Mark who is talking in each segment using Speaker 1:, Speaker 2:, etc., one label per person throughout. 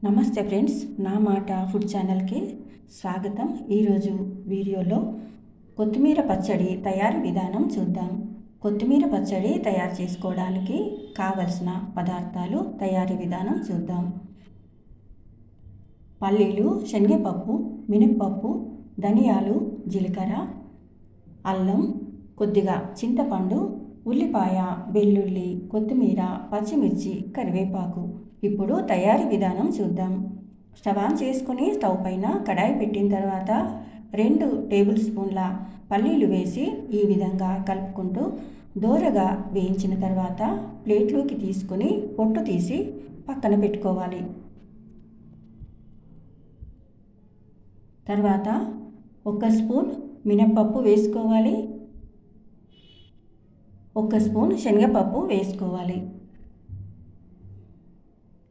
Speaker 1: నమస్తే ఫ్రెండ్స్, నా మాట ఫుడ్ ఛానల్కి స్వాగతం. ఈరోజు వీడియోలో కొత్తిమీర పచ్చడి తయారీ విధానం చూద్దాం. కొత్తిమీర పచ్చడి తయారు చేసుకోవడానికి కావలసిన పదార్థాలు, తయారీ విధానం చూద్దాం. పల్లీలు, శనగపప్పు, మినప్పప్పు, ధనియాలు, జీలకర్ర, అల్లం, కొద్దిగా చింతపండు, ఉల్లిపాయ, వెల్లుల్లి, కొత్తిమీర, పచ్చిమిర్చి, కరివేపాకు. ఇప్పుడు తయారీ విధానం చూద్దాం. స్టవ్ ఆన్ చేసుకుని స్టవ్ పైన కడాయి పెట్టిన తర్వాత 2 టేబుల్ స్పూన్ల పల్లీలు వేసి ఈ విధంగా కలుపుకుంటూ దోరగా వేయించిన తర్వాత ప్లేట్లోకి తీసుకుని పొట్టు తీసి పక్కన పెట్టుకోవాలి. తర్వాత 1 స్పూన్ మినప్పప్పు వేసుకోవాలి, 1 స్పూన్ శనగపప్పు వేసుకోవాలి.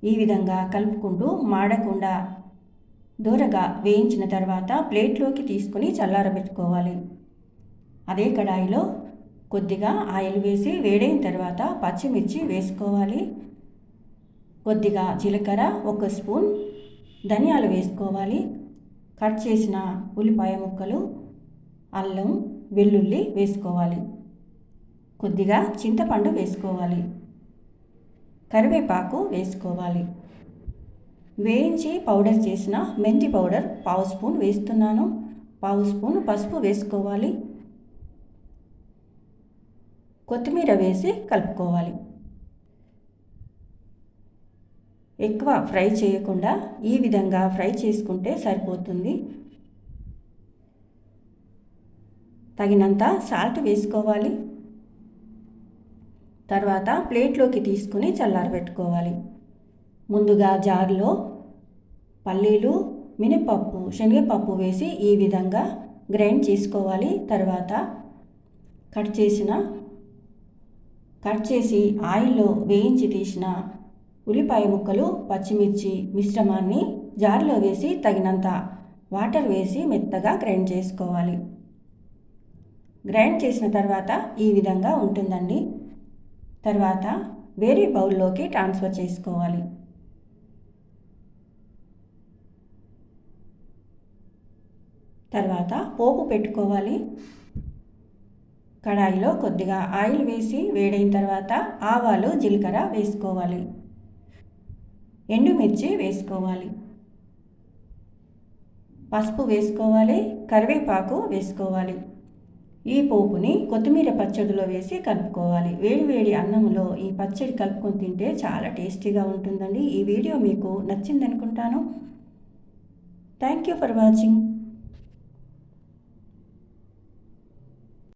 Speaker 1: ఈ విధంగా కలుపుకుంటూ మాడకుండా దూరగా వేయించిన తర్వాత ప్లేట్లోకి తీసుకుని చల్లారబెట్టుకోవాలి. అదే కడాయిలో కొద్దిగా ఆయిల్ వేసి వేడైన తర్వాత పచ్చిమిర్చి వేసుకోవాలి, కొద్దిగా జీలకర్ర, 1 స్పూన్ ధనియాలు వేసుకోవాలి, కట్ చేసిన ఉల్లిపాయ ముక్కలు, అల్లం, వెల్లుల్లి వేసుకోవాలి, కొద్దిగా చింతపండు వేసుకోవాలి, కరివేపాకు వేసుకోవాలి. వేయించి పౌడర్ చేసిన మెంతి పౌడర్ 1/2 స్పూన్ వేస్తున్నాను, 1/2 స్పూన్ పసుపు వేసుకోవాలి, కొత్తిమీర వేసి కలుపుకోవాలి. ఎక్కువ ఫ్రై చేయకుండా ఈ విధంగా ఫ్రై చేసుకుంటే సరిపోతుంది. తగినంత సాల్ట్ వేసుకోవాలి. తర్వాత ప్లేట్లోకి తీసుకుని చల్లారబెట్టుకోవాలి. ముందుగా జార్లో పల్లీలు, మినపప్పు, శనగపప్పు వేసి ఈ విధంగా గ్రైండ్ చేసుకోవాలి. తర్వాత కట్ చేసి ఆయిల్లో వేయించి తీసిన ఉల్లిపాయ ముక్కలు, పచ్చిమిర్చి మిశ్రమాన్ని జార్లో వేసి తగినంత వాటర్ వేసి మెత్తగా గ్రైండ్ చేసుకోవాలి. గ్రైండ్ చేసిన తర్వాత ఈ విధంగా ఉంటుందండి. తర్వాత వేరే బౌల్లోకి ట్రాన్స్ఫర్ చేసుకోవాలి. తర్వాత పోపు పెట్టుకోవాలి. కడాయిలో కొద్దిగా ఆయిల్ వేసి వేడైన తర్వాత ఆవాలు, జీలకర్ర వేసుకోవాలి, ఎండుమిర్చి వేసుకోవాలి, పసుపు వేసుకోవాలి, కరివేపాకు వేసుకోవాలి. ఈ పోపుని కొత్తిమీర పచ్చడిలో వేసి కలుపుకోవాలి. వేడి అన్నంలో ఈ పచ్చడి కలుపుకొని తింటే చాలా టేస్టీగా ఉంటుందండి. ఈ వీడియో మీకు నచ్చిందనుకుంటాను. Thank you for watching.